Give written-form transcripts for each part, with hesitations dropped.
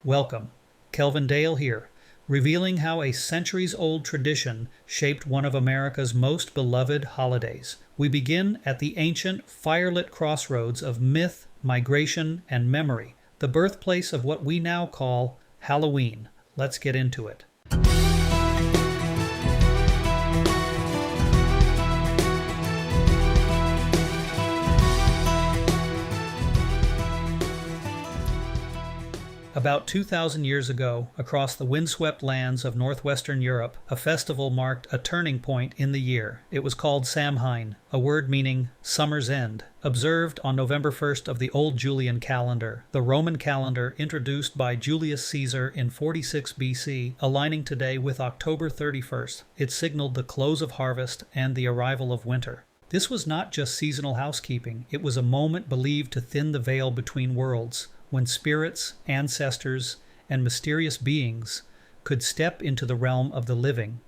Welcome. Kelvin Dale here, revealing how a centuries-old tradition shaped one of America's most beloved holidays. We begin at the ancient, firelit crossroads of myth, migration, and memory, the birthplace of what we now call Halloween. Let's get into it. About 2,000 years ago, across the windswept lands of northwestern Europe, a festival marked a turning point in the year. It was called Samhain, a word meaning summer's end, observed on November 1st of the Old Julian calendar, the Roman calendar introduced by Julius Caesar in 46 BC, aligning today with October 31st. It signaled the close of harvest and the arrival of winter. This was not just seasonal housekeeping, it was a moment believed to thin the veil between worlds, when spirits, ancestors, and mysterious beings could step into the realm of the living.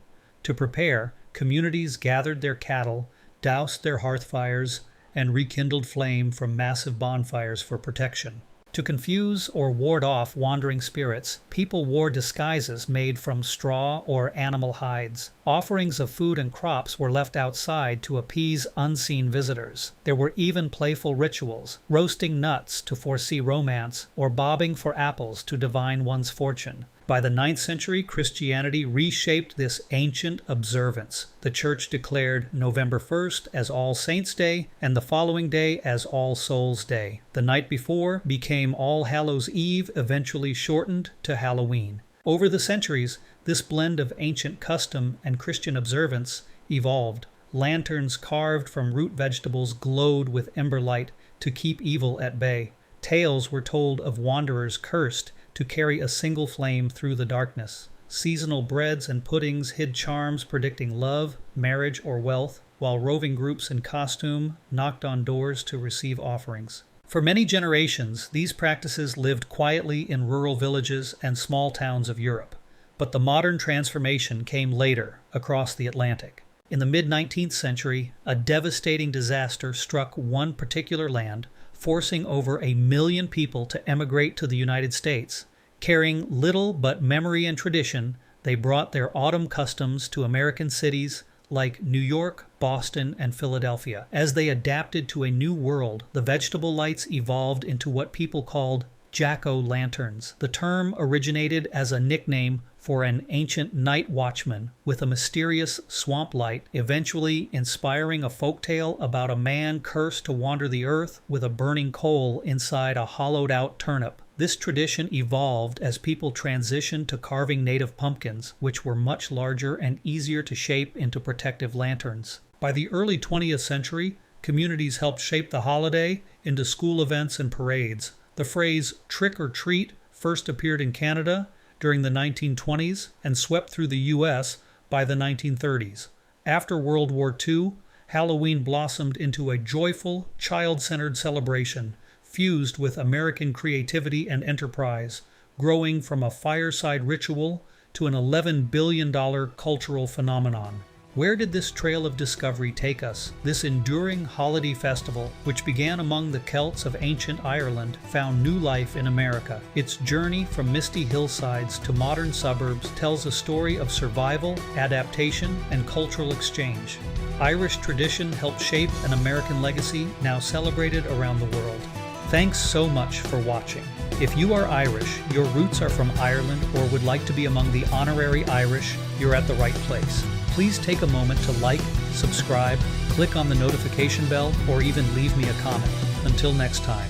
To prepare, communities gathered their cattle, doused their hearth fires, and rekindled flame from massive bonfires for protection. To confuse or ward off wandering spirits, people wore disguises made from straw or animal hides. Offerings of food and crops were left outside to appease unseen visitors. There were even playful rituals, roasting nuts to foresee romance, or bobbing for apples to divine one's fortune. By the 9th century, Christianity reshaped this ancient observance. The Church declared November 1st as All Saints' Day and the following day as All Souls' Day. The night before became All Hallows' Eve, eventually shortened to Halloween. Over the centuries, this blend of ancient custom and Christian observance evolved. Lanterns carved from root vegetables glowed with ember light to keep evil at bay. Tales were told of wanderers cursed to carry a single flame through the darkness. Seasonal breads and puddings hid charms predicting love, marriage, or wealth, while roving groups in costume knocked on doors to receive offerings. For many generations, these practices lived quietly in rural villages and small towns of Europe. But the modern transformation came later, across the Atlantic. In the mid-19th century, a devastating disaster struck one particular land, forcing over 1 million people to emigrate to the United States. Carrying little but memory and tradition, they brought their autumn customs to American cities like New York, Boston, and Philadelphia. As they adapted to a new world, the vegetable lights evolved into what people called jack-o'-lanterns. The term originated as a nickname for an ancient night watchman with a mysterious swamp light, eventually inspiring a folktale about a man cursed to wander the earth with a burning coal inside a hollowed-out turnip. This tradition evolved as people transitioned to carving native pumpkins, which were much larger and easier to shape into protective lanterns. By the early 20th century, communities helped shape the holiday into school events and parades. The phrase "trick or treat" first appeared in Canada during the 1920s and swept through the U.S. by the 1930s. After World War II, Halloween blossomed into a joyful, child-centered celebration, fused with American creativity and enterprise, growing from a fireside ritual to an $11 billion cultural phenomenon. Where did this trail of discovery take us? This enduring holiday festival, which began among the Celts of ancient Ireland, found new life in America. Its journey from misty hillsides to modern suburbs tells a story of survival, adaptation, and cultural exchange. Irish tradition helped shape an American legacy now celebrated around the world. Thanks so much for watching. If you are Irish, your roots are from Ireland, or would like to be among the honorary Irish, you're at the right place. Please take a moment to like, subscribe, click on the notification bell, or even leave me a comment. Until next time,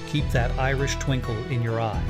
keep that Irish twinkle in your eye.